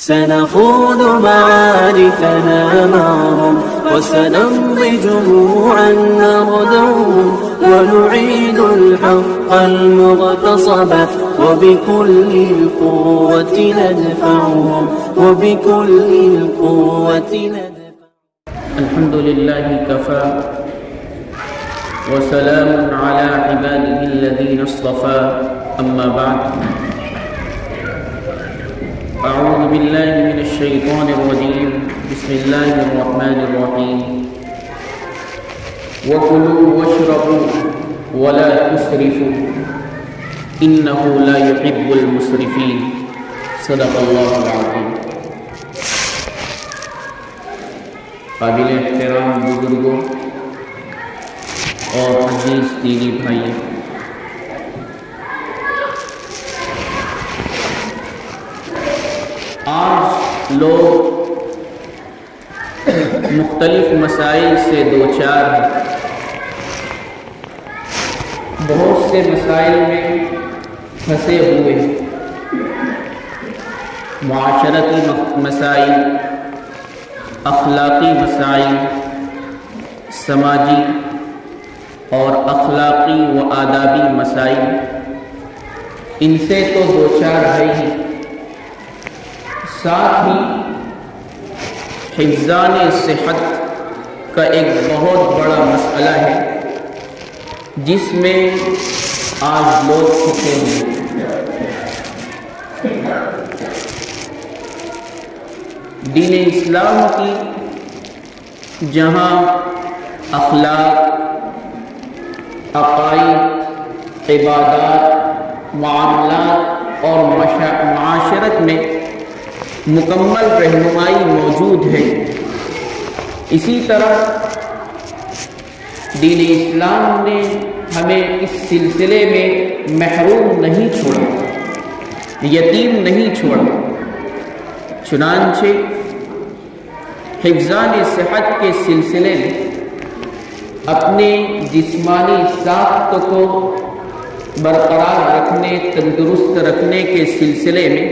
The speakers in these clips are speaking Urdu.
سنخوض معاركنا معهم وسنمضي جموعا نردعهم ونعيد الحق المغتصب وبكل القوة ندفعهم وبكل القوة ندفعهم. الحمد لله كفى وسلام على عباده الذين اصطفى. أما بعد، أعوذ بالله من الشيطان الرجيم. بسم الله الرحمن الرحيم. وكلوا واشربوا ولا تسرفوا إنه لا يحب المسرفين. صدق الله العظيم. قابل احترام بزرگوں اور عزیز دینی بھائی، آج لوگ مختلف مسائل سے دوچار ہیں. بہت سے مسائل میں پھنسے ہوئے ہیں. معاشرتی مسائل، اخلاقی مسائل، سماجی اور اخلاقی و آدابی مسائل، ان سے تو دوچار ہے ہی، ساتھ ہی حفظان صحت کا ایک بہت بڑا مسئلہ ہے جس میں آج لوگ پھنسے ہیں. دین اسلام کی جہاں اخلاق، عقائد، عبادات، معاملات اور معاشرت میں مکمل رہنمائی موجود ہے، اسی طرح دین اسلام نے ہمیں اس سلسلے میں محروم نہیں چھوڑا، یتیم نہیں چھوڑا. چنانچہ حفظان صحت کے سلسلے میں اپنے جسمانی ساخت کو برقرار رکھنے، تندرست رکھنے کے سلسلے میں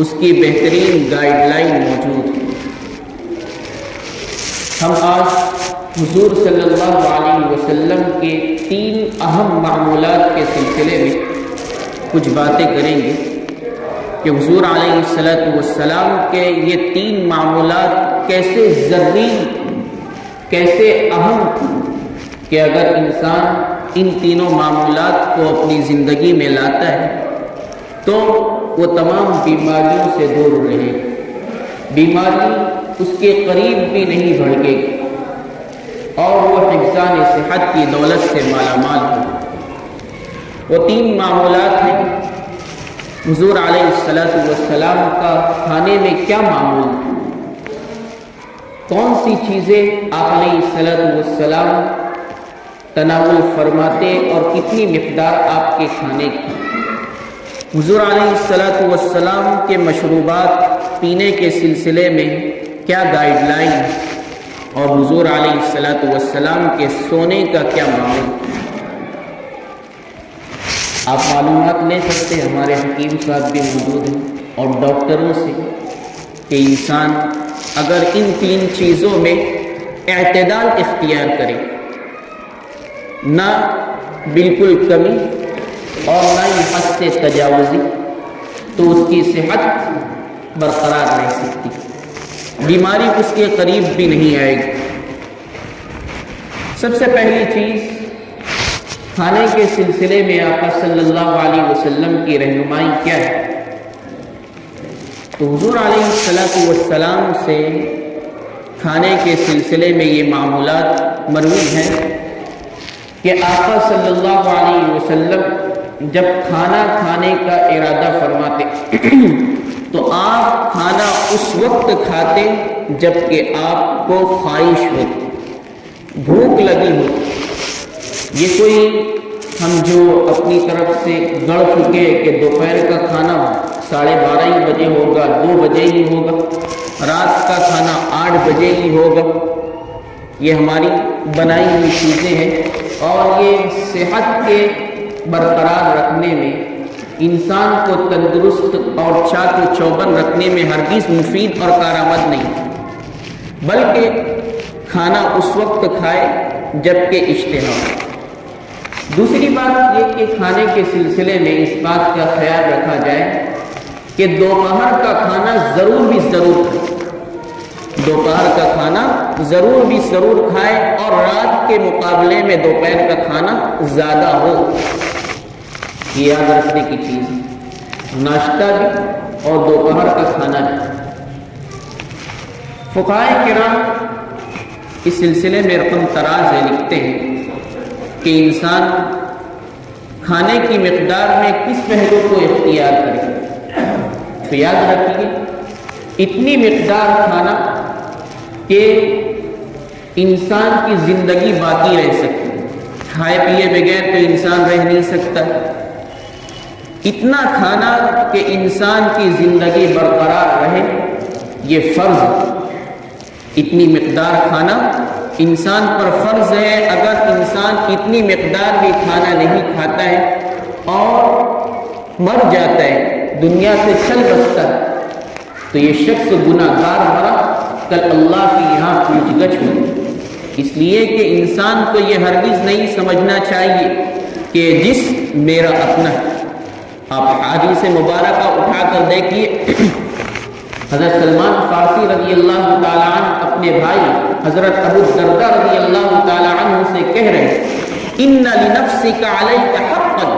اس کی بہترین گائیڈ لائن موجود ہے. ہم آج حضور صلی اللہ علیہ وسلم کے 3 اہم معمولات کے سلسلے میں کچھ باتیں کریں گے کہ حضور علیہ السلام کے یہ 3 معمولات کیسے ضروری، کیسے اہم، کہ اگر انسان ان تینوں معمولات کو اپنی زندگی میں لاتا ہے تو وہ تمام بیماریوں سے دور رہے گا، بیماری اس کے قریب بھی نہیں بھڑکے گی اور وہ حفظان صحت کی دولت سے مالا مال ہو. وہ 3 معمولات ہیں. حضور علیہ السلام کا کھانے میں کیا معمول ہے، کون سی چیزیں آپ علیہ السلام تناول فرماتے اور کتنی مقدار آپ کے کھانے کی. حضور علیہ السلام کے مشروبات پینے کے سلسلے میں کیا گائیڈ لائن اور حضور علیہ السلام کے سونے کا کیا معاملہ. آپ معلومات لے سکتے ہیں، ہمارے حکیم صاحب بھی موجود ہیں، اور ڈاکٹروں سے، کہ انسان اگر ان 3 چیزوں میں اعتدال اختیار کرے، نہ بالکل کمی اور نہ ہی حد سے تجاوزی، تو اس کی صحت برقرار رہ سکتی، بیماری اس کے قریب بھی نہیں آئے گی. سب سے پہلی چیز کھانے کے سلسلے میں آقا صلی اللہ علیہ وسلم کی رہنمائی کیا ہے. تو حضور علیہ السلام سے کھانے کے سلسلے میں یہ معمولات مروی ہیں کہ آقا صلی اللہ علیہ وسلم جب کھانا کھانے کا ارادہ فرماتے تو آپ کھانا اس وقت کھاتے جب کہ آپ کو خواہش ہو، بھوک لگی ہو. یہ کوئی ہم جو اپنی طرف سے گڑ چکے کہ دوپہر کا کھانا 12:30 بجے ہوگا، 2 بجے ہی ہوگا، رات کا کھانا 8 بجے ہی ہوگا، یہ ہماری بنائی ہوئی چیزیں ہیں اور یہ صحت کے برقرار رکھنے میں انسان کو تندرست اور چاق و چوبند رکھنے میں ہرگز مفید اور کارآمد نہیں، بلکہ کھانا اس وقت کھائے جب کہ اشتہا ہو۔ دوسری بات یہ کہ کھانے کے سلسلے میں اس بات کا خیال رکھا جائے کہ دوپہر کا کھانا ضرور بھی ضرور کھائے، دوپہر کا کھانا ضرور بھی ضرور کھائے، اور رات کے مقابلے میں دوپہر کا کھانا زیادہ ہو۔ یہ یاد رکھنے کی چیز ہے، ناشتہ بھی اور دوپہر کا کھانا بھی۔ فقہائے کرام اس سلسلے میں رقم تراز ہے، لکھتے ہیں کہ انسان کھانے کی مقدار میں کس پہلو کو اختیار کرے۔ تو یاد رکھیے، اتنی مقدار کھانا کہ انسان کی زندگی باقی رہ سکتی، کھائے پیے بغیر تو انسان رہ نہیں سکتا، اتنا کھانا کہ انسان کی زندگی برقرار رہے، یہ فرض ہے۔ اتنی مقدار کھانا انسان پر فرض ہے۔ اگر انسان اتنی مقدار بھی کھانا نہیں کھاتا ہے اور مر جاتا ہے، دنیا سے چل بستا ہے، تو یہ شخص گناہ گار مرا، کل اللہ کی یہاں پوچھ گچھ ہوگی۔ اس لیے کہ انسان کو یہ ہرگز نہیں سمجھنا چاہیے کہ جسم میرا اپنا ہے۔ آپ حدیث مبارکہ اٹھا کر دیکھیے، حضرت سلمان فارسی رضی اللہ تعالیٰ عنہ اپنے بھائی حضرت ابو الدرداء رضی اللہ تعالیٰ عنہ سے کہہ رہے ہیں، ان لنفسک علیک حقا،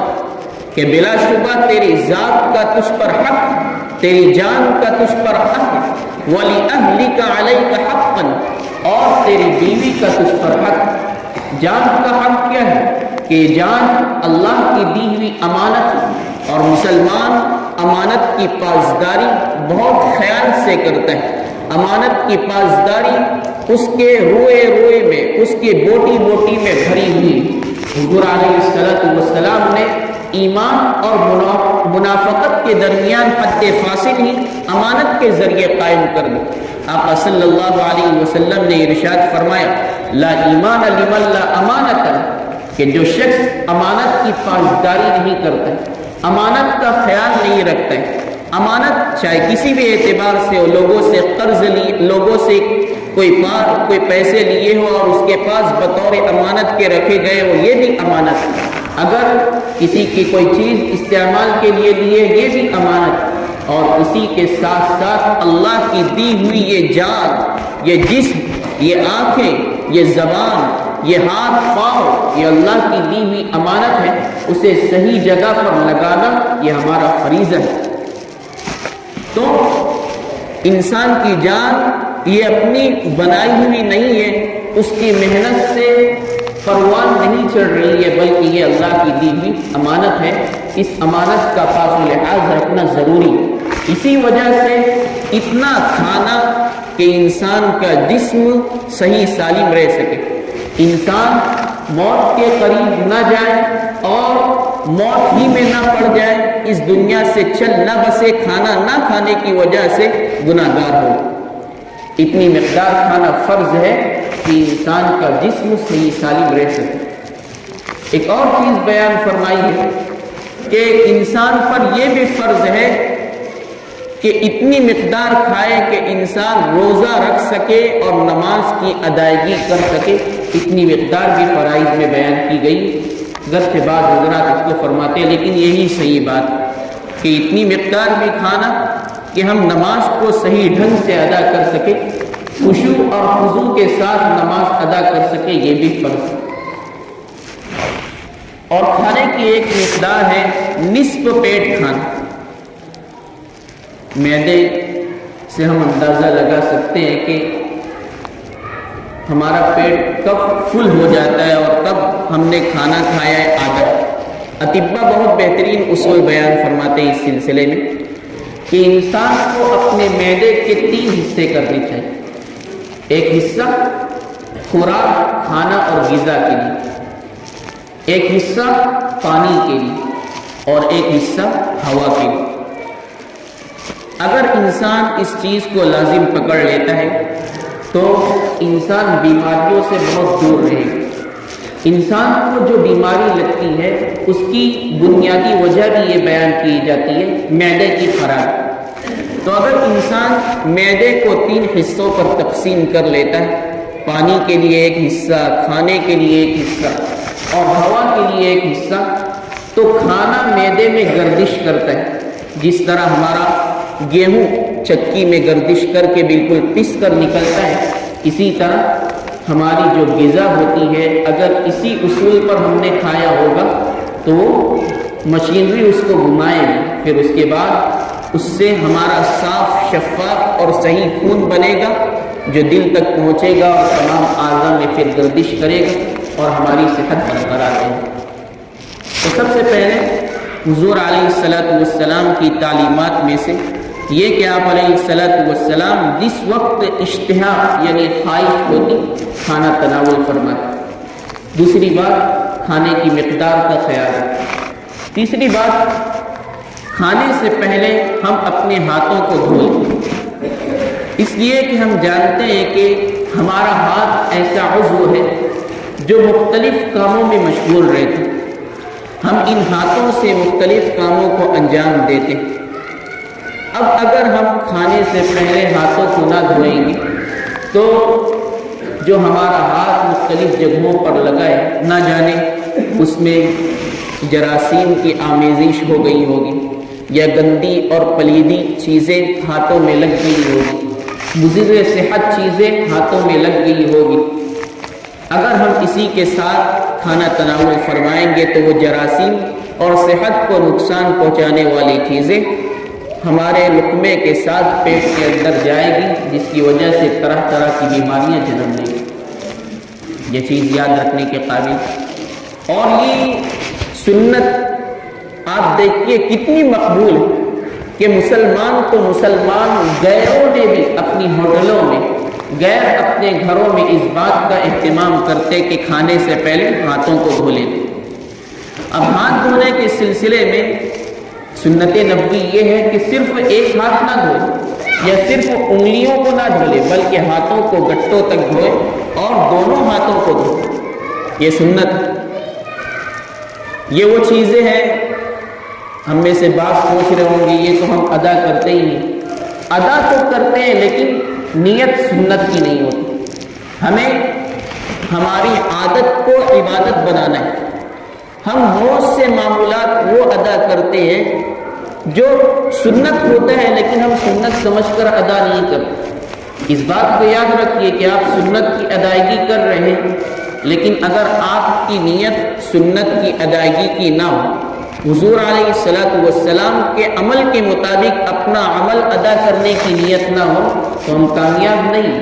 کہ بلا شبہ تیری ذات کا تجھ پر حق، تیری جان کا تجھ پر حق، وَلِأَهْلِكَ عَلَيْكَ حَقًّا، اور تیری بیوی کا تجھ پر حق۔ جان کا حق کیا ہے؟ کہ جان اللہ کی دی ہوئی امانت ہے، اور مسلمان امانت کی پاسداری بہت خیال سے کرتا ہے۔ امانت کی پاسداری اس کے روئے روئے میں، اس کے بوٹی بوٹی میں بھری ہوئی۔ حضور علیہ السلام نے ایمان اور منافقت کے درمیان حد فاصل ہی امانت کے ذریعے قائم کر دی۔ آپ صلی اللہ علیہ وسلم نے ارشاد فرمایا، لا ایمان لمن لا امانت، کہ جو شخص امانت کی پاسداری نہیں کرتا، امانت کا خیال نہیں رکھتا ہے، امانت چاہے کسی بھی اعتبار سے ہو، لوگوں سے قرض لی، لوگوں سے کوئی پیسے لیے ہو اور اس کے پاس بطور امانت کے رکھے گئے ہو، یہ بھی امانت ہے۔ اگر کسی کی کوئی چیز استعمال کے لیے لیے، یہ بھی امانت ہے۔ اور اسی کے ساتھ ساتھ اللہ کی دی ہوئی یہ جان، یہ جسم، یہ آنکھیں، یہ زبان، یہ ہاتھ پاؤں، یہ اللہ کی دی ہوئی امانت ہے، اسے صحیح جگہ پر لگانا یہ ہمارا فریضہ ہے۔ تو انسان کی جان یہ اپنی بنائی ہوئی نہیں ہے، اس کی محنت سے پروان نہیں چڑھ رہی ہے، بلکہ یہ اللہ کی دی ہوئی امانت ہے۔ اس امانت کا پاس و لحاظ رکھنا ضروری ہے۔ اسی وجہ سے اتنا کھانا کہ انسان کا جسم صحیح سالم رہ سکے، انسان موت کے قریب نہ جائے اور موت ہی میں نہ پڑ جائے، اس دنیا سے چل نہ بسے، کھانا نہ کھانے کی وجہ سے گناہ گار ہو۔ اتنی مقدار کھانا فرض ہے کہ انسان کا جسم صحیح سالم رہ سکے۔ ایک اور چیز بیان فرمائی ہے کہ انسان پر یہ بھی فرض ہے کہ اتنی مقدار کھائے کہ انسان روزہ رکھ سکے اور نماز کی ادائیگی کر سکے، اتنی مقدار بھی فرائض میں بیان کی گئی۔ گرچہ بعض حضرات اس کو فرماتے ہیں، لیکن یہی صحیح بات کہ اتنی مقدار بھی کھانا کہ ہم نماز کو صحیح ڈھنگ سے ادا کر سکے، خشوع اور خضوع کے ساتھ نماز ادا کر سکے، یہ بھی فرض ہے۔ اور کھانے کی ایک مقدار ہے نصف پیٹ کھانا۔ معدے سے ہم اندازہ لگا سکتے ہیں کہ ہمارا پیٹ کب فل ہو جاتا ہے اور کب ہم نے کھانا کھایا ہے آدھا۔ اطباء بہت بہترین اصول بیان فرماتے ہیں اس سلسلے میں کہ انسان کو اپنے معدے کے 3 حصے کرنے چاہیے۔ ایک حصہ خوراک، کھانا اور غذا کے لیے، ایک حصہ پانی کے لیے، اور ایک حصہ ہوا کے لیے۔ اگر انسان اس چیز کو لازم پکڑ لیتا ہے تو انسان بیماریوں سے بہت دور رہے گا۔ انسان کو جو بیماری لگتی ہے اس کی بنیادی وجہ بھی یہ بیان کی جاتی ہے، معدے کی خرابی۔ تو اگر انسان معدے کو 3 حصوں پر تقسیم کر لیتا ہے، پانی کے لیے ایک حصہ، کھانے کے لیے ایک حصہ اور ہوا کے لیے ایک حصہ، تو کھانا معدے میں گردش کرتا ہے۔ جس طرح ہمارا گیہوں چکی میں گردش کر کے بالکل پس کر نکلتا ہے، اسی طرح ہماری جو غذا ہوتی ہے اگر اسی اصول پر ہم نے کھایا ہوگا تو مشینری اس کو گھمائے گی، پھر اس کے بعد اس سے ہمارا صاف شفاف اور صحیح خون بنے گا جو دل تک پہنچے گا اور تمام اعضاء میں پھر گردش کرے گا اور ہماری صحت برقرار رہے گی۔ تو سب سے پہلے حضور علیہ السلام کی تعلیمات میں سے یہ کہ آپ علیہ السلام جس وقت اشتہا یعنی خواہش ہوتی کھانا تناول فرماتے۔ دوسری بات کھانے کی مقدار کا خیال رکھیں۔ تیسری بات کھانے سے پہلے ہم اپنے ہاتھوں کو دھو لیں، اس لیے کہ ہم جانتے ہیں کہ ہمارا ہاتھ ایسا عضو ہے جو مختلف کاموں میں مشغول رہتے ہیں۔ ہم ان ہاتھوں سے مختلف کاموں کو انجام دیتے ہیں۔ اب اگر ہم کھانے سے پہلے ہاتھوں کو نہ دھوئیں گے تو جو ہمارا ہاتھ مختلف جگہوں پر لگا ہے نہ جانے اس میں جراثیم کی آمیزش ہو گئی ہوگی یا گندی اور پلیدی چیزیں ہاتھوں میں لگ گئی ہوگی، مضر صحت چیزیں ہاتھوں میں لگ گئی ہوگی۔ اگر ہم اسی کے ساتھ کھانا تناول فرمائیں گے تو وہ جراثیم اور صحت کو نقصان پہنچانے والی چیزیں ہمارے لقمے کے ساتھ پیٹ کے اندر جائے گی، جس کی وجہ سے طرح طرح کی بیماریاں جنم لیں گی۔ یہ چیز یاد رکھنے کے قابل۔ اور یہ سنت آپ دیکھیے کتنی مقبول ہے کہ مسلمان تو مسلمان غیروں نے بھی اپنی ہوٹلوں میں، غیر اپنے گھروں میں اس بات کا اہتمام کرتے کہ کھانے سے پہلے ہاتھوں کو دھو لیتے۔ اب ہاتھ دھونے کے سلسلے میں سنت نبوی یہ ہے کہ صرف ایک ہاتھ نہ دھوئے یا صرف انگلیوں کو نہ دھولے بلکہ ہاتھوں کو گٹوں تک دھوئے اور دونوں ہاتھوں کو دھوئے۔ یہ سنت ہے۔ یہ وہ چیزیں ہیں ہم میں سے بعض سوچ رہے ہوں گے یہ تو ہم ادا کرتے ہی نہیں۔ ادا تو کرتے ہیں لیکن نیت سنت کی نہیں ہوتی۔ ہمیں ہماری عادت کو عبادت بنانا ہے۔ ہم بہت سے معمولات وہ ادا کرتے ہیں جو سنت ہوتا ہے لیکن ہم سنت سمجھ کر ادا نہیں کرتے۔ اس بات کو یاد رکھیے کہ آپ سنت کی ادائیگی کر رہے ہیں لیکن اگر آپ کی نیت سنت کی ادائیگی کی نہ ہو، حضور علیہ السلام کے عمل کے مطابق اپنا عمل ادا کرنے کی نیت نہ ہو تو ہم کامیاب نہیں،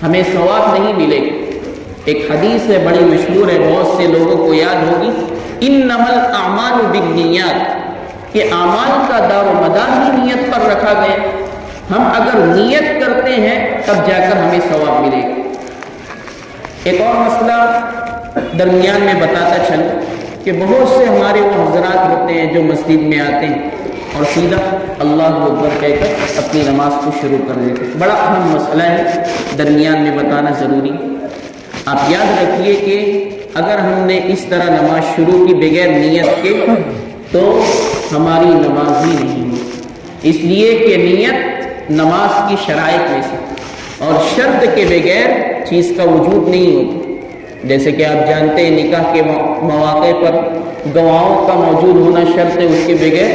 ہمیں ثواب نہیں ملے گا۔ ایک حدیث ہے بڑی مشہور ہے، بہت سے لوگوں کو یاد ہوگی، انما الاعمال بالنیات، کہ اعمال کا دار و مدار ہی نیت پر رکھا گیا۔ ہم اگر نیت کرتے ہیں تب جا کر ہمیں ثواب ملے گا۔ ایک اور مسئلہ درمیان میں بتاتا چلوں کہ بہت سے ہمارے وہ حضرات ہوتے ہیں جو مسجد میں آتے ہیں اور سیدھا اللہ اکبر کہہ کر اپنی نماز کو شروع کر دیتے ہیں۔ بڑا اہم مسئلہ ہے، درمیان میں بتانا ضروری۔ آپ یاد رکھیے کہ اگر ہم نے اس طرح نماز شروع کی بغیر نیت کے تو ہماری نماز ہی نہیں ہوتی، اس لیے کہ نیت نماز کی شرائط میں سے اور شرط کے بغیر چیز کا وجود نہیں ہوتا۔ جیسے کہ آپ جانتے ہیں نکاح کے مواقع پر گواہوں کا موجود ہونا شرط ہے، اس کے بغیر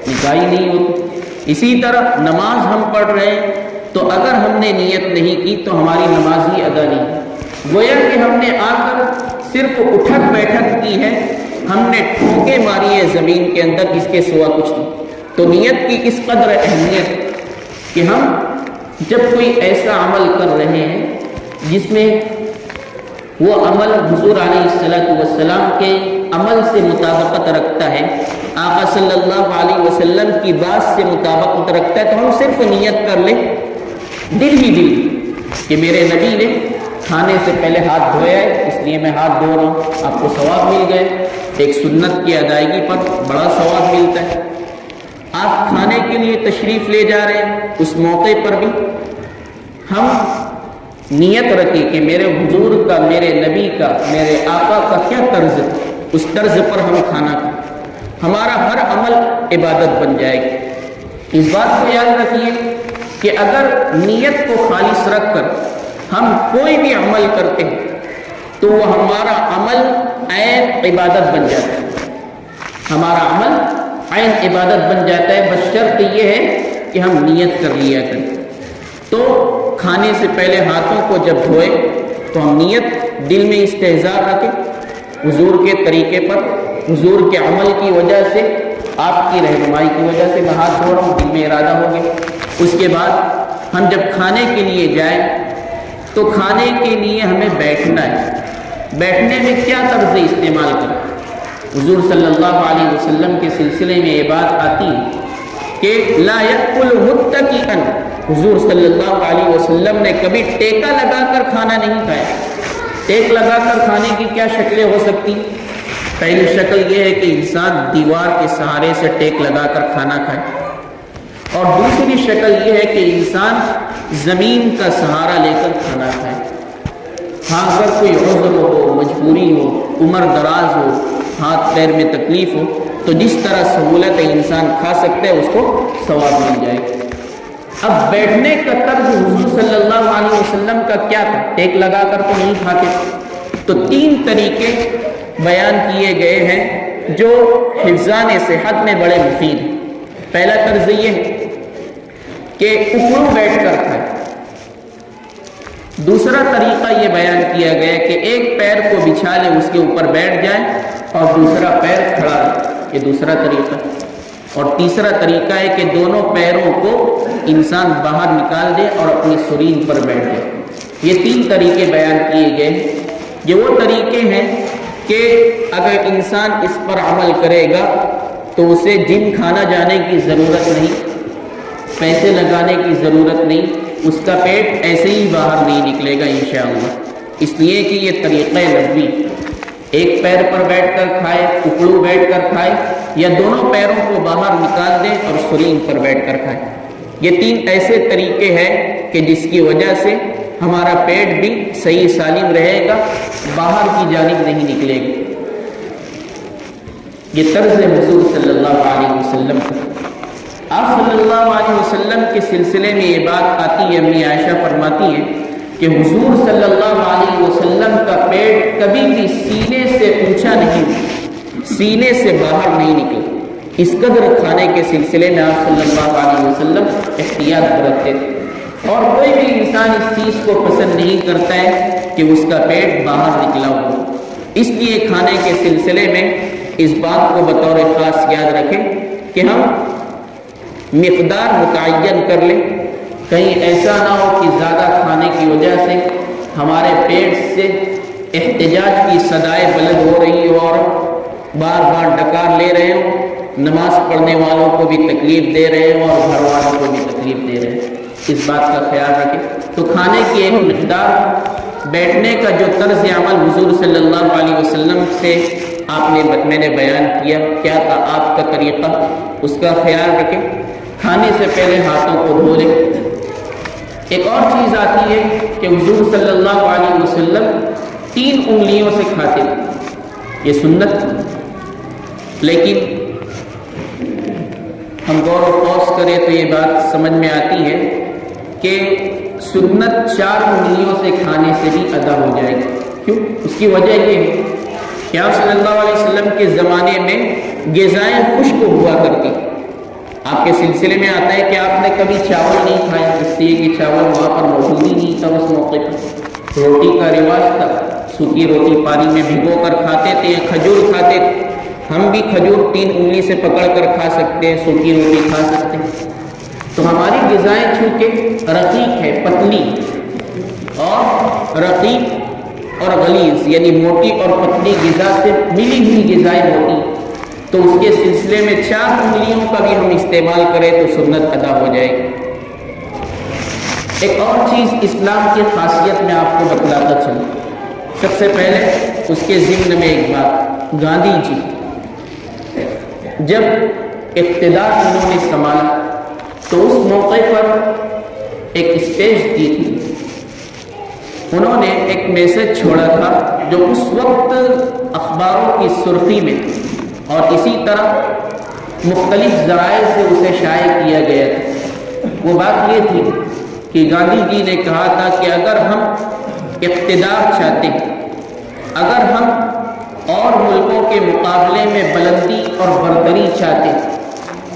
نکاح ہی نہیں ہوتی۔ اسی طرح نماز ہم پڑھ رہے ہیں تو اگر ہم نے نیت نہیں کی تو ہماری نماز ہی ادا نہیں۔ گویا کہ ہم نے آ کر صرف اٹھک بیٹھک کی ہے، ہم نے ٹھوکے ماری ہے زمین کے اندر، اس کے سوا کچھ نہیں۔ تو نیت کی اس قدر اہمیت کہ ہم جب کوئی ایسا عمل کر رہے ہیں جس میں وہ عمل حضور علیہ السلام کے عمل سے مطابقت رکھتا ہے، آقا صلی اللہ علیہ وسلم کی بات سے مطابقت رکھتا ہے، تو ہم صرف نیت کر لیں دل ہی دل کہ میرے نبی نے کھانے سے پہلے ہاتھ دھویا ہے اس لیے میں ہاتھ دھو رہا ہوں، آپ کو ثواب مل گئے۔ ایک سنت کی ادائیگی پر بڑا ثواب ملتا ہے۔ آپ کھانے کے لیے تشریف لے جا رہے ہیں، اس موقع پر بھی ہم نیت رکھے کہ میرے حضور کا، میرے نبی کا، میرے آقا کا کیا طرز ہے، اس طرز پر ہم کھانا کھائیں، ہمارا ہر عمل عبادت بن جائے گی۔ اس بات کو یاد رکھیے کہ اگر نیت کو خالص رکھ کر ہم کوئی بھی عمل کرتے ہیں تو وہ ہمارا عمل عین عبادت بن جاتا ہے، ہمارا عمل عین عبادت بن جاتا ہے، بس شرط یہ ہے کہ ہم نیت کر لیا کریں۔ تو کھانے سے پہلے ہاتھوں کو جب دھوئے تو ہم نیت دل میں استحضار رکھیں، حضور کے طریقے پر، حضور کے عمل کی وجہ سے، آپ کی رہنمائی کی وجہ سے میں ہاتھ دھو رہا ہوں، دل میں ارادہ ہو گیا۔ اس کے بعد ہم جب کھانے کے لیے جائیں تو کھانے کے لیے ہمیں بیٹھنا ہے، بیٹھنے میں کیا طرز استعمال کریں؟ حضور صلی اللہ علیہ وسلم کے سلسلے میں یہ بات آتی ہے کہ لا یأکل متکئا، حضور صلی اللہ علیہ وسلم نے کبھی ٹیکا لگا کر کھانا نہیں کھایا۔ ٹیک لگا کر کھانے کی کیا شکلیں ہو سکتی؟ پہلی شکل یہ ہے کہ انسان دیوار کے سہارے سے ٹیک لگا کر کھانا کھائے، اور دوسری شکل یہ ہے کہ انسان زمین کا سہارا لے کر کھانا کھائے۔ ہاں اگر کوئی عذر ہو، مجبوری ہو، عمر دراز ہو، ہاتھ پیر میں تکلیف ہو تو جس طرح سہولت ہے انسان کھا سکتا ہے، اس کو ثواب مل جائے گا۔ اب بیٹھنے کا طرز حضور صلی اللہ علیہ وسلم کا کیا تھا؟ ٹیک لگا کر تو نہیں کھاتے۔ تو 3 طریقے بیان کیے گئے ہیں جو حفظان صحت میں بڑے مفید ہیں۔ پہلا طرز یہ ہے کہ اکڑو بیٹھ کر کھائے۔ دوسرا طریقہ یہ بیان کیا گیا کہ ایک پیر کو بچھا لے، اس کے اوپر بیٹھ جائے اور دوسرا پیر کھڑا رہے، یہ دوسرا طریقہ۔ اور تیسرا طریقہ ہے کہ دونوں پیروں کو انسان باہر نکال دے اور اپنی سرین پر بیٹھ جائے۔ یہ 3 طریقے بیان کیے گئے۔ یہ وہ طریقے ہیں کہ اگر انسان اس پر عمل کرے گا تو اسے جم کھانا جانے کی ضرورت نہیں، پیسے لگانے کی ضرورت نہیں، اس کا پیٹ ایسے ہی باہر نہیں نکلے گا انشاءاللہ۔ اس لیے کہ یہ طریقہ نبوی، ایک پیر پر بیٹھ کر کھائے، اکڑو بیٹھ کر کھائے، یا دونوں پیروں کو باہر نکال دے اور سرین پر بیٹھ کر کھائے۔ یہ 3 ایسے طریقے ہیں کہ جس کی وجہ سے ہمارا پیٹ بھی صحیح سالم رہے گا، باہر کی جانب نہیں نکلے گا۔ یہ طرز حضور صلی اللہ علیہ وسلم کا۔ آپ صلی اللہ علیہ وسلم کے سلسلے میں یہ بات آتی ہے، امی عائشہ فرماتی ہیں کہ حضور صلی اللہ علیہ وسلم کا پیٹ کبھی بھی سینے سے اونچا نہیں، سینے سے باہر نہیں نکلا۔ اس قدر کھانے کے سلسلے میں آپ صلی اللہ علیہ وسلم احتیاط برتتے تھے، اور کوئی بھی انسان اس چیز کو پسند نہیں کرتا ہے کہ اس کا پیٹ باہر نکلا ہو۔ اس لیے کھانے کے سلسلے میں اس بات کو بطور خاص یاد رکھیں کہ ہم مقدار متعین کر لیں، کہیں ایسا نہ ہو کہ زیادہ کھانے کی وجہ سے ہمارے پیٹ سے احتجاج کی صدائیں بلند ہو رہی ہو اور بار بار ڈکار لے رہے ہوں، نماز پڑھنے والوں کو بھی تکلیف دے رہے ہوں اور گھر والوں کو بھی تکلیف دے رہے ہیں۔ اس بات کا خیال رکھیں۔ تو کھانے کی ایک مقدار، بیٹھنے کا جو طرز عمل حضور صلی اللہ علیہ وسلم سے میں نے بیان کیا، کیا تھا آپ کا طریقہ، اس کا خیال رکھیں۔ کھانے سے پہلے ہاتھوں کو دھو لیں۔ ایک اور چیز آتی ہے کہ حضور صلی اللہ علیہ وسلم 3 انگلیوں سے کھاتے تھے، یہ سنت تھی، لیکن ہم غور و خوض کریں تو یہ بات سمجھ میں آتی ہے کہ سنت 4 انگلیوں سے کھانے سے بھی ادا ہو جائے گی۔ کیوں؟ اس کی وجہ یہ ہے کہ آپ صلی اللہ علیہ وسلم کے زمانے میں غذائیں خشک ہوا کرتی، آپ کے سلسلے میں آتا ہے کہ آپ نے کبھی چاول نہیں کھایا، اس لیے کہ چاول وہاں پر موجود ہی نہیں تھا اس موقع پر، روٹی کا رواج تھا، سوکھی روٹی پانی میں بھگو کر کھاتے تھے، کھجور کھاتے تھے۔ ہم بھی کھجور 3 انگلی سے پکڑ کر کھا سکتے ہیں، سوکھی روٹی کھا سکتے ہیں۔ تو ہماری غذائیں چونکہ رقیق ہے، پتلی اور رقیق اور غلیظ، یعنی موٹی اور پتلی غذا سے ملی ہوئی غذائیں ہوتی، تو اس کے سلسلے میں 4 انگلیوں کا بھی ہم استعمال کریں تو سنت ادا ہو جائے گی۔ ایک اور چیز اسلام کی خاصیت میں آپ کو بتلاتا چلوں۔ سب سے پہلے اس کے ضمن میں ایک بات، گاندھی جی جب اقتدار انہوں نے سنبھالا تو اس موقع پر ایک اسٹیج دی تھی انہوں نے ایک میسج چھوڑا تھا جو اس وقت اخباروں کی سرخی میں اور اسی طرح مختلف ذرائع سے اسے شائع کیا گیا تھا۔ وہ بات یہ تھی کہ گاندھی جی نے کہا تھا کہ اگر ہم اقتدار چاہتے ہیں، اگر ہم اور ملکوں کے مقابلے میں بلندی اور برتری چاہتے ہیں،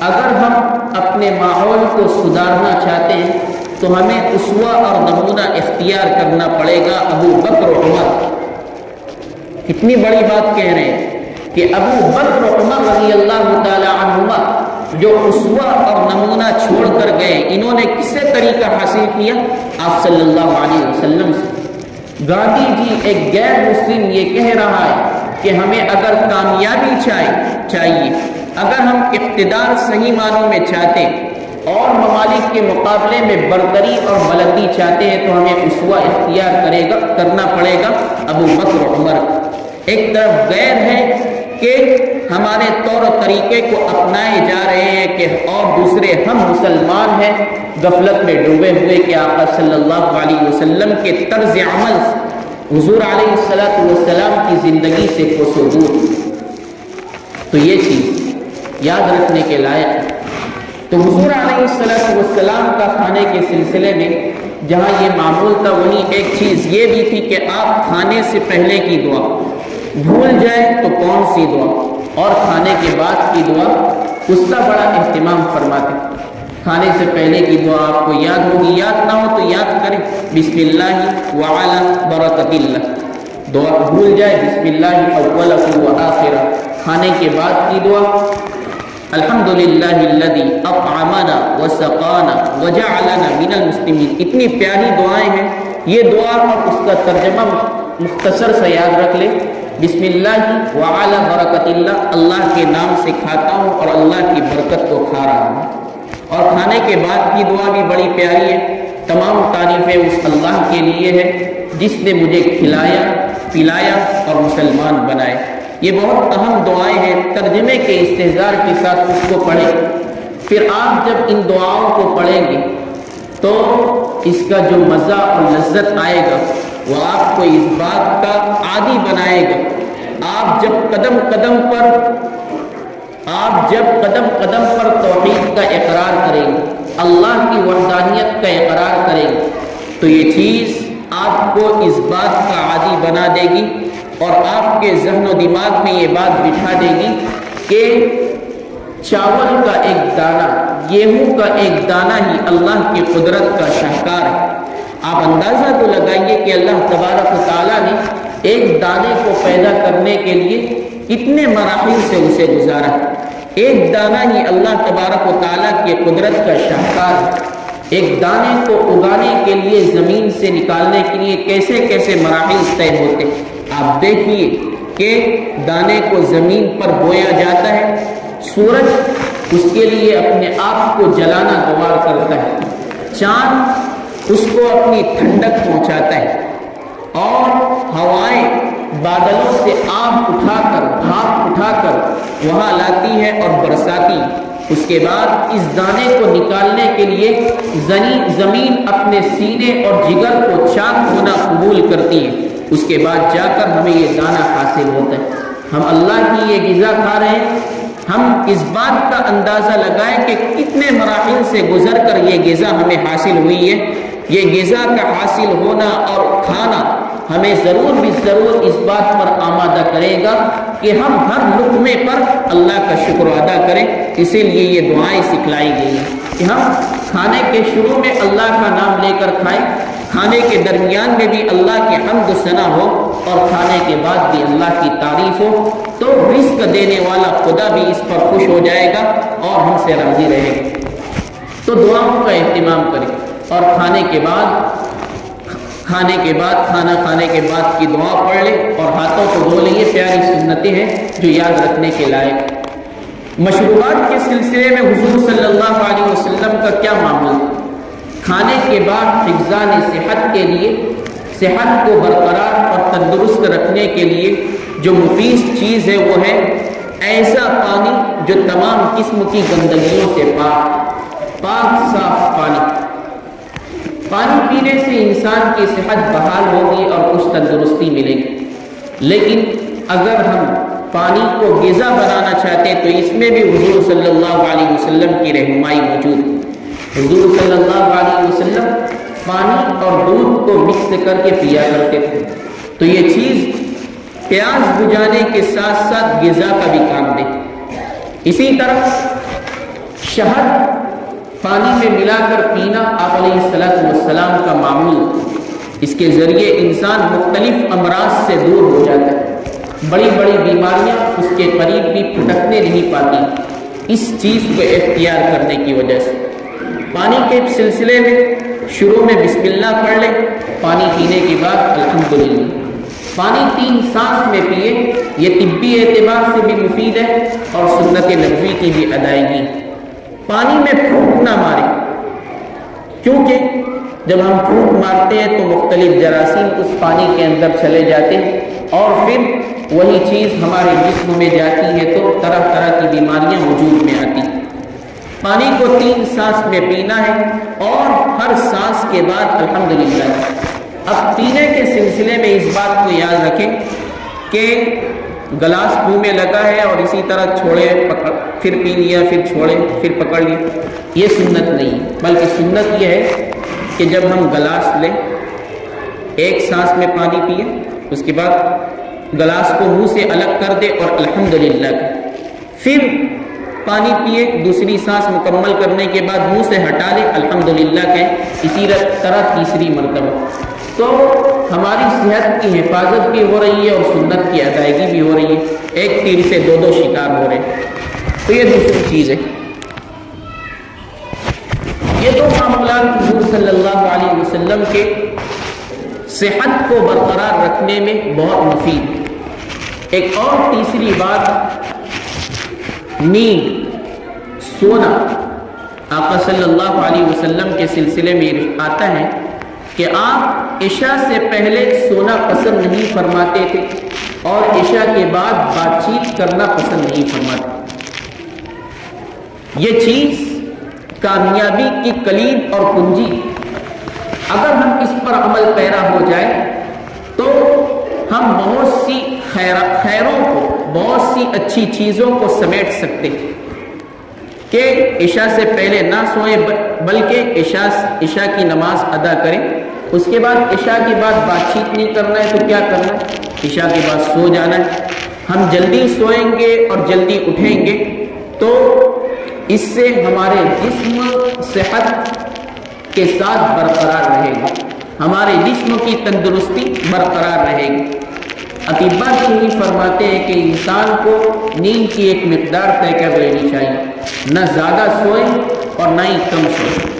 اگر ہم اپنے ماحول کو سدھارنا چاہتے ہیں تو ہمیں اسوہ اور نمونہ اختیار کرنا پڑے گا ابو بکر و عمر۔ کتنی بڑی بات کہہ رہے ہیں کہ ابو بکر و عمر رضی اللہ تعالی عنہما جو اسوہ اور نمونہ چھوڑ کر گئے، انہوں نے کس سے طریقہ حاصل کیا؟ آپ صلی اللہ علیہ وسلم سے۔ گاندھی جی ایک غیر مسلم یہ کہہ رہا ہے کہ ہمیں اگر کامیابی چاہیے، اگر ہم اقتدار صحیح معنوں میں چاہتے اور ممالک کے مقابلے میں برتری اور بلندی چاہتے ہیں تو ہمیں اسوہ اختیار کرنا پڑے گا ابو بکر و عمر۔ ایک طرف غیر ہے کہ ہمارے طور و طریقے کو اپنائے جا رہے ہیں کہ اور دوسرے ہم مسلمان ہیں غفلت میں ڈوبے ہوئے کہ آقا صلی اللہ علیہ وسلم کے طرز عمل حضور علیہ السلام کی زندگی سے کوسوں دور۔ تو یہ چیز یاد رکھنے کے لائق ہے۔ تو حضور علیہ السلام کا کھانے کے سلسلے میں جہاں یہ معمول تھا، وہیں ایک چیز یہ بھی تھی کہ آپ کھانے سے پہلے کی دعا بھول جائے تو کون سی دعا اور کھانے کے بعد کی دعا اس کا بڑا اہتمام فرماتے۔ کھانے سے پہلے کی دعا آپ کو یاد ہوگی، یاد نہ ہو تو یاد کریں، بسم اللہ وعلی برکت اللہ۔ دعا بھول جائے بسم اللہ اولہ و آخرہ۔ کھانے کے بعد کی دعا الحمدللہ الذی اطعمنا وسقانا وجعلنا من المسلمین۔ اتنی پیاری دعائیں ہیں، یہ دعا اور اس کا ترجمہ مختصر سے یاد رکھ لیں، بسم اللہ وعلی برکت اللہ، اللہ کے نام سے کھاتا ہوں اور اللہ کی برکت کو کھا رہا ہوں۔ اور کھانے کے بعد کی دعا بھی بڑی پیاری ہے، تمام تعریفیں اس اللہ کے لیے ہے جس نے مجھے کھلایا پلایا اور مسلمان بنائے۔ یہ بہت اہم دعائیں ہیں، ترجمے کے استحضار کے ساتھ اس کو پڑھیں۔ پھر آپ جب ان دعاؤں کو پڑھیں گے تو اس کا جو مزہ اور لذت آئے گا وہ آپ کو اس بات کا عادی بنائے گا۔ آپ جب قدم قدم پر توحید کا اقرار کریں گے، اللہ کی وحدانیت کا اقرار کریں گے تو یہ چیز آپ کو اس بات کا عادی بنا دے گی اور آپ کے ذہن و دماغ میں یہ بات بٹھا دے گی کہ چاول کا ایک دانہ، گیہوں کا ایک دانہ ہی اللہ کی قدرت کا شاہکار ہے۔ آپ اندازہ تو لگائیے کہ اللہ تبارک و تعالیٰ نے ایک دانے کو پیدا کرنے کے لیے کتنے مراحل سے اسے گزارا۔ ایک دانہ ہی اللہ تبارک و تعالیٰ کی قدرت کا شاہکار ہے۔ ایک دانے کو اگانے کے لیے زمین سے نکالنے کے لیے کیسے کیسے مراحل طے ہوتے۔ آپ دیکھیے کہ دانے کو زمین پر بویا جاتا ہے، سورج اس کے لیے اپنے آپ کو جلانا گوار کرتا ہے، چاند اس کو اپنی ٹھنڈک پہنچاتا ہے اور ہوائیں بادلوں سے آب اٹھا کر بھاپ اٹھا کر وہاں لاتی ہے اور برساتی۔ اس کے بعد اس دانے کو نکالنے کے لیے زمین اپنے سینے اور جگر کو چاک ہونا قبول کرتی ہے۔ اس کے بعد جا کر ہمیں یہ دانہ حاصل ہوتا ہے۔ ہم اللہ کی یہ غذا کھا رہے ہیں، ہم اس بات کا اندازہ لگائیں کہ کتنے مراحل سے گزر کر یہ غذا ہمیں حاصل ہوئی ہے۔ یہ غذا کا حاصل ہونا اور کھانا ہمیں ضرور اس بات پر آمادہ کرے گا کہ ہم ہر لقمے پر اللہ کا شکر ادا کریں۔ اسی لیے یہ دعائیں سکھلائی گئی ہیں کہ ہم کھانے کے شروع میں اللہ کا نام لے کر کھائیں، کھانے کے درمیان میں بھی اللہ کی حمد و ثنا ہو اور کھانے کے بعد بھی اللہ کی تعریف ہو، تو رزق دینے والا خدا بھی اس پر خوش ہو جائے گا اور ہم سے راضی رہے گا۔ تو دعاؤں کا اہتمام کریں اور کھانے کے بعد کھانا کھانے کے بعد کی دعا پڑھ لیں اور ہاتھوں کو دھو لیں۔ یہ پیاری سنتیں ہیں جو یاد رکھنے کے لائق۔ مشروبات کے سلسلے میں حضور صلی اللہ علیہ وسلم کا کیا معمول؟ کھانے کے بعد حفظان صحت کے لیے، صحت کو برقرار اور تندرست رکھنے کے لیے جو مفید چیز ہے وہ ہے ایسا پانی جو تمام قسم کی گندگیوں سے پاک صاف پانی۔ پانی پینے سے انسان کی صحت بحال ہوگی اور کچھ تندرستی ملے گی، لیکن اگر ہم پانی کو غذا بنانا چاہتے ہیں تو اس میں بھی حضور صلی اللہ علیہ وسلم کی رہنمائی موجود ہے۔ حضور صلی اللہ علیہ وسلم پانی اور دودھ کو مکس کر کے پیا کرتے تھے، تو یہ چیز پیاس بجھانے کے ساتھ ساتھ غذا کا بھی کام دے۔ اسی طرح شہد پانی میں ملا کر پینا آپ علیہ السلام کا معمول، اس کے ذریعے انسان مختلف امراض سے دور ہو جاتا ہے، بڑی بڑی بیماریاں اس کے قریب بھی پھٹکنے نہیں پاتی اس چیز کو اختیار کرنے کی وجہ سے۔ پانی کے سلسلے میں شروع میں بسم اللہ پڑھ لیں، پانی پینے کے بعد الحمدللہ۔ پانی 3 سانس میں پیے، یہ طبی اعتبار سے بھی مفید ہے اور سنت نبوی کی بھی ادائیگی۔ پانی میں پھونک نہ مارے، کیونکہ جب ہم پھونک مارتے ہیں تو مختلف جراثیم اس پانی کے اندر چلے جاتے ہیں اور پھر وہی چیز ہمارے جسم میں جاتی ہے تو طرح طرح کی بیماریاں وجود میں آتی ہیں۔ پانی کو 3 سانس میں پینا ہے اور ہر سانس کے بعد الحمدللہ۔ اب پینے کے سلسلے میں اس بات کو یاد رکھیں کہ گلاس منہ میں لگا ہے اور اسی طرح چھوڑے پھر پی لیا، پھر چھوڑے پھر پکڑ لیا، یہ سنت نہیں، بلکہ سنت یہ ہے کہ جب ہم گلاس لیں 1 سانس میں پانی پیے، اس کے بعد گلاس کو منہ سے الگ کر دے اور الحمدللہ پھر پانی پیے، دوسری سانس مکمل کرنے کے بعد منہ سے ہٹا لے الحمدللہ کہیں، اسی طرح تیسری مرتبہ، تو ہماری صحت کی حفاظت بھی ہو رہی ہے اور سنت کی ادائیگی بھی ہو رہی ہے، ایک تیر سے 2 شکار ہو رہے ہیں۔ تو یہ دوسری چیز ہے۔ یہ 2 معاملات حضور صلی اللہ علیہ وسلم کے صحت کو برقرار رکھنے میں بہت مفید ہے۔ ایک اور تیسری بات، نیند، سونا۔ آقا صلی اللہ علیہ وسلم کے سلسلے میں آتا ہے کہ آپ عشاء سے پہلے سونا پسند نہیں فرماتے تھے اور عشاء کے بعد بات چیت کرنا پسند نہیں فرماتے۔ یہ چیز کامیابی کی کلید اور کنجی، اگر ہم اس پر عمل پیرا ہو جائے تو ہم بہت سی خیروں کو، بہت سی اچھی چیزوں کو سمیٹ سکتے ہیں کہ عشاء سے پہلے نہ سوئیں بلکہ عشاء کی نماز ادا کریں، اس کے بعد عشاء کے بعد بات چیت نہیں کرنا ہے تو کیا کرنا ہے، عشاء کے بعد سو جانا ہے۔ ہم جلدی سوئیں گے اور جلدی اٹھیں گے تو اس سے ہمارے جسم صحت کے ساتھ برقرار رہے گا، ہمارے جسم کی تندرستی برقرار رہے گی۔ اطباء بھی یہی فرماتے ہیں کہ انسان کو نیند کی ایک مقدار طے کر لینی چاہیے، نہ زیادہ سوئیں اور نہ ہی کم سوئیں۔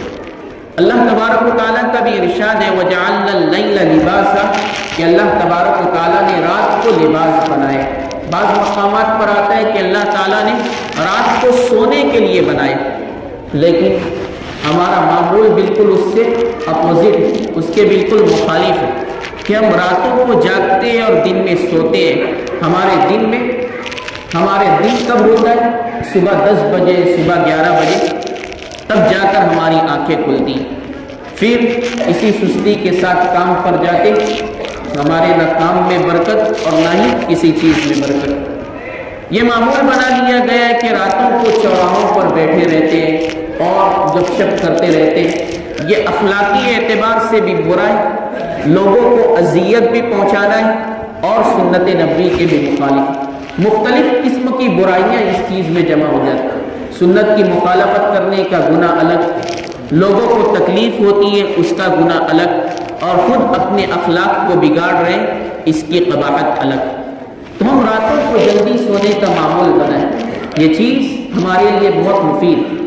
اللہ تبارک و تعالیٰ کا بھی ارشاد ہے وَجَعَلْنَا اللَّيْلَ لِبَاسًا، کہ اللہ تبارک و تعالیٰ نے رات کو لباس بنایا۔ بعض مقامات پر آتا ہے کہ اللہ تعالیٰ نے رات کو سونے کے لیے بنائے، لیکن ہمارا معمول بالکل اس سے اپوزٹ ہے، اس کے بالکل مخالف ہے کہ ہم راتوں کو جاگتے ہیں اور دن میں سوتے ہیں۔ ہمارے دن کب ہوتا ہے؟ صبح 10 بجے، صبح 11 بجے، تب جا کر ہماری آنکھیں کھلتی ہیں، پھر اسی سستی کے ساتھ کام پر جاتے، ہمارے نہ کام میں برکت اور نہ ہی کسی چیز میں برکت۔ یہ معمول بنا لیا گیا ہے کہ راتوں کو چوراہوں پر بیٹھے رہتے ہیں اور گپ شپ کرتے رہتے ہیں، یہ اخلاقی اعتبار سے بھی برا ہے، لوگوں کو اذیت بھی پہنچانا ہے اور سنت نبوی کے بھی مخالف۔ مختلف قسم کی برائیاں اس چیز میں جمع ہو جاتی ہیں۔ سنت کی مخالفت کرنے کا گناہ الگ، لوگوں کو تکلیف ہوتی ہے اس کا گناہ الگ، اور خود اپنے اخلاق کو بگاڑ رہے ہیں اس کی قباحت الگ۔ تو ہم راتوں کو جلدی سونے کا معمول بنائیں، یہ چیز ہمارے لیے بہت مفید ہے۔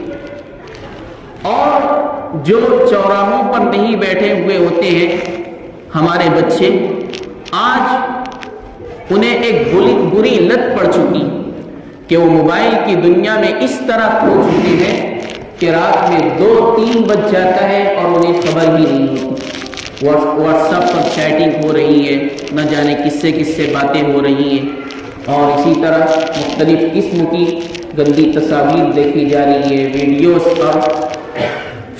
اور جو چوراہوں پر نہیں بیٹھے ہوئے ہوتے ہیں ہمارے بچے، آج انہیں ایک بری لت پڑ چکی کہ وہ موبائل کی دنیا میں اس طرح کھو چکے ہیں کہ رات میں 2-3 بج جاتا ہے اور انہیں خبر ہی نہیں ہوتی۔ واٹس ایپ پر چیٹنگ ہو رہی ہے، نہ جانے کس سے باتیں ہو رہی ہیں، اور اسی طرح مختلف قسم کی گندی تصاویر دیکھی جا رہی ہے، ویڈیوز اور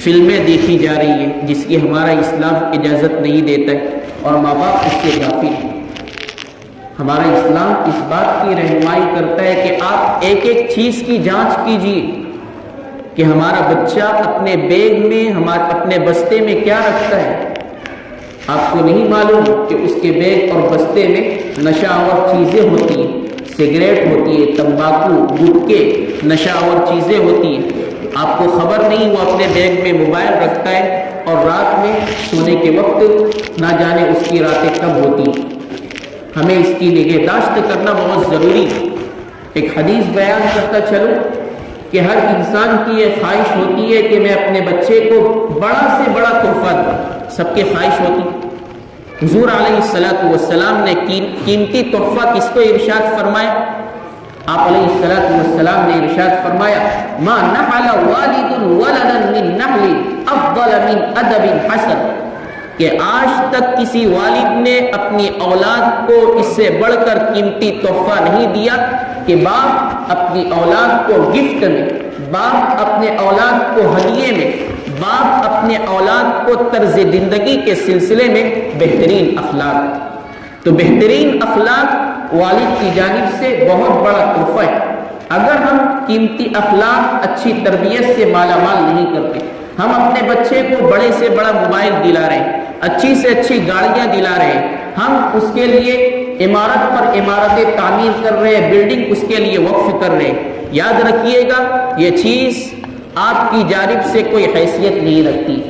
فلمیں دیکھی جا رہی ہیں جس کی ہمارا اسلام اجازت نہیں دیتا ہے، اور ماں باپ اس سے غافل ہیں۔ ہمارا اسلام اس بات کی رہنمائی کرتا ہے کہ آپ ایک ایک چیز کی جانچ کیجیے کہ ہمارا بچہ اپنے بیگ میں، اپنے بستے میں کیا رکھتا ہے۔ آپ کو نہیں معلوم کہ اس کے بیگ اور بستے میں نشہ آور چیزیں ہوتی ہیں، سگریٹ ہوتی ہے، تمباکو، گٹکے، نشہ آور چیزیں ہوتی ہیں۔ آپ کو خبر نہیں، وہ اپنے بیگ میں موبائل رکھتا ہے اور رات میں سونے کے وقت نہ جانے اس کی راتیں کب ہوتی ہیں۔ ہمیں اس کی نگہداشت کرنا بہت ضروری ہے۔ ایک حدیث بیان کرتا چلوں کہ ہر انسان کی یہ خواہش ہوتی ہے کہ میں اپنے بچے کو بڑا سے بڑا تحفہ دوں، سب کی خواہش ہوتی ہے۔ حضور علیہ السلام نے قیمتی تحفہ کس کو ارشاد فرمایا؟ آپ علیہ السلام نے ارشاد فرمایا، ما نحل والد ولدا من نحل افضل من ادب حسن، کہ آج تک کسی والد نے اپنی اولاد کو اس سے بڑھ کر قیمتی تحفہ نہیں دیا کہ باپ اپنی اولاد کو گفٹ میں، باپ اپنے اولاد کو ہدیے میں، باپ اپنے اولاد کو طرز زندگی کے سلسلے میں بہترین اخلاق۔ تو بہترین اخلاق والد کی جانب سے بہت بڑا تحفہ ہے۔ اگر ہم قیمتی اخلاق، اچھی تربیت سے مالا مال نہیں کرتے، ہم اپنے بچے کو بڑے سے بڑا موبائل دلا رہے ہیں، اچھی سے اچھی گاڑیاں دلا رہے ہیں، ہم اس کے لیے عمارت پر عمارتیں تعمیر کر رہے ہیں، بلڈنگ اس کے لیے وقف کر رہے ہیں، یاد رکھیے گا یہ چیز آپ کی جانب سے کوئی حیثیت نہیں رکھتی۔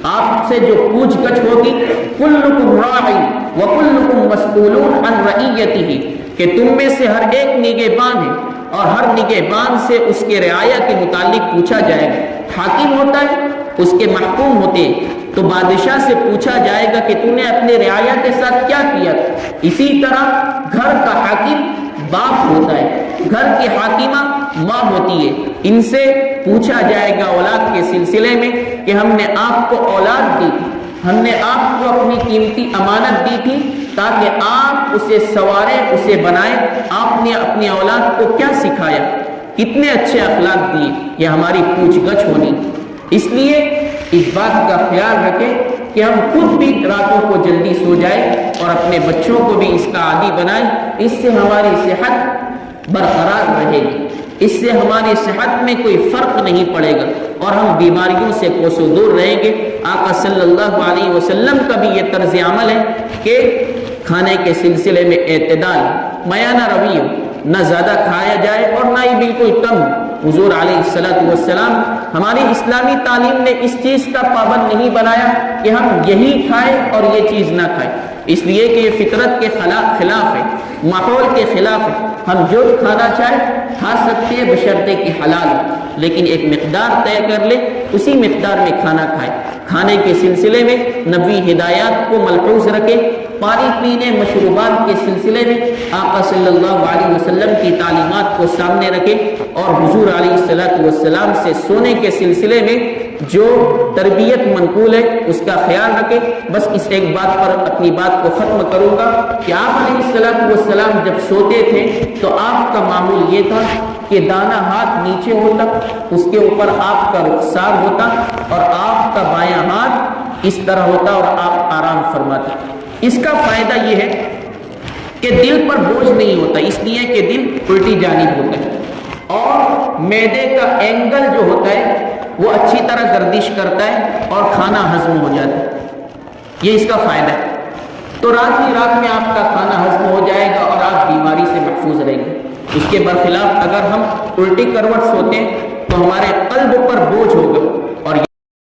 آپ سے جو پوچھ گچھ ہوگی، کلکم راع وکلکم مسئول عن رعیتہ، کہ تم میں سے ہر ایک نگہبان ہے اور ہر نگہبان سے اس کے رعایا کے متعلق پوچھا جائے گا۔ حاکم ہوتا ہے، اس کے محکوم ہوتے ہیں، تو بادشاہ سے پوچھا جائے گا کہ تو نے اپنے رعایا کے ساتھ کیا کیا۔ اسی طرح گھر کا حاکم باپ ہوتا ہے، گھر کی حاکمہ ماں ہوتی ہے، ان سے پوچھا جائے گا اولاد کے سلسلے میں کہ ہم نے آپ کو اولاد دی، ہم نے آپ کو اپنی قیمتی امانت دی تھی تاکہ آپ اسے سنواریں، اسے بنائیں، آپ نے اپنی اولاد کو کیا سکھایا، کتنے اچھے اخلاق دیے، یہ ہماری پوچھ گچھ ہونی۔ اس لیے اس بات کا خیال رکھیں کہ ہم خود بھی راتوں کو جلدی سو جائیں اور اپنے بچوں کو بھی اس کا عادی بنائیں۔ اس سے ہماری صحت برقرار رہے گی، اس سے ہماری صحت میں کوئی فرق نہیں پڑے گا اور ہم بیماریوں سے کوسوں دور رہیں گے۔ آقا صلی اللہ علیہ وسلم کا بھی یہ طرز عمل ہے کہ کھانے کے سلسلے میں اعتدال، میانہ روی ہو، نہ زیادہ کھایا جائے اور نہ ہی بالکل کم۔ حضور علیہ السلام ہماری اسلامی تعلیم نے اس چیز کا پابند نہیں بنایا کہ ہم یہی کھائیں اور یہ چیز نہ کھائیں، اس لیے کہ یہ فطرت کے خلاف ہے، ماحول کے خلاف ہے۔ ہم جو کھانا چاہیں کھا سکتے ہیں بشرطے کہ حلال ہو، لیکن ایک مقدار طے کر لے، اسی مقدار میں کھانا کھائیں۔ کھانے کے سلسلے میں نبوی ہدایات کو ملحوظ رکھیں، پانی پینے، مشروبات کے سلسلے میں آقا صلی اللہ علیہ وسلم کی تعلیمات کو سامنے رکھیں، اور حضور علیہ السلام سے سونے کے سلسلے میں جو تربیت منقول ہے اس کا خیال رکھیں۔ بس اس ایک بات پر اپنی بات کو ختم کروں گا کہ آپ علیہ السلام جب سوتے تھے تو آپ کا معمول یہ تھا کہ دانا ہاتھ نیچے ہوتا، اس کے اوپر آپ کا رخسار ہوتا اور آپ کا بایاں ہاتھ اس طرح ہوتا اور آپ آرام فرماتے۔ اس کا فائدہ یہ ہے کہ دل پر بوجھ نہیں ہوتا، اس لیے کہ دل الٹی جانب ہوتا ہے اور معدے کا اینگل جو ہوتا ہے وہ اچھی طرح گردش کرتا ہے اور کھانا ہضم ہو جاتا ہے، یہ اس کا فائدہ ہے۔ تو رات ہی رات میں آپ کا کھانا ہضم ہو جائے گا اور آپ بیماری سے محفوظ رہیں گے۔ اس کے برخلاف اگر ہم الٹی کروٹ سوتے ہیں تو ہمارے قلب پر بوجھ ہوگا،